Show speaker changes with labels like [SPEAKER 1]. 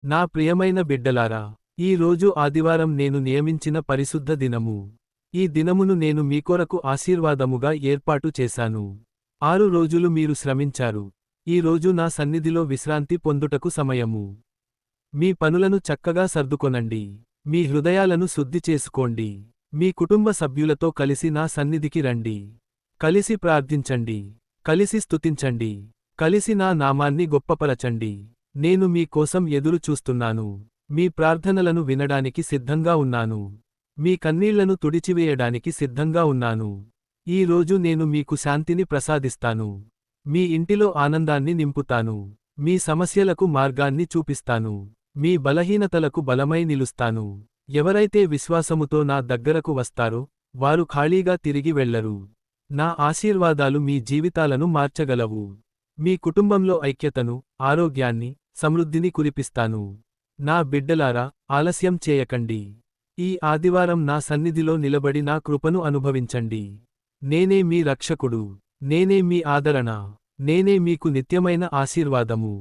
[SPEAKER 1] నా ప్రియమైన బిడ్డలారా, ఈ రోజు ఆదివారం నేను నియమించిన పరిశుద్ధ దినము. ఈ దినమును నేను మీకొరకు ఆశీర్వాదముగా ఏర్పాటు చేశాను. 6 రోజులు మీరు శ్రమించారు. ఈ రోజు నా సన్నిధిలో విశ్రాంతి పొందుటకు సమయము. మీ పనులను చక్కగా సర్దుకొనండి. మీ హృదయాలను శుద్ధి చేసుకోండి. మీ కుటుంబ సభ్యులతో కలిసి నా సన్నిధికి రండి. కలిసి ప్రార్థించండి. కలిసి స్తుతించండి. కలిసి నా నామాన్ని గొప్పపరచండి. నేను మీ కోసం ఎదురు చూస్తున్నాను. మీ ప్రార్థనలను వినడానికి సిద్ధంగా ఉన్నాను. మీ కన్నీళ్లను తుడిచివేయడానికి సిద్ధంగా ఉన్నాను. ఈ రోజు నేను మీకు శాంతిని ప్రసాదిస్తాను. మీ ఇంటిలో ఆనందాన్ని నింపుతాను. మీ సమస్యలకు మార్గాన్ని చూపిస్తాను. మీ బలహీనతలకు బలమై నిలుస్తాను. ఎవరైతే విశ్వాసముతో నా దగ్గరకు వస్తారో వారు ఖాళీగా తిరిగి వెళ్లరు. నా ఆశీర్వాదాలు మీ జీవితాలను మార్చగలవు. మీ కుటుంబంలో ఐక్యతను, ఆరోగ్యాన్ని, సమృద్ధిని కురిపిస్తాను. నా బిడ్డలారా, ఆలస్యం చేయకండి. ఈ ఆదివారం నా సన్నిధిలో నిలబడి నా కృపను అనుభవించండి. నేనే మీ రక్షకుడు. నేనే మీ ఆదరణ. నేనే మీకు నిత్యమైన ఆశీర్వాదము.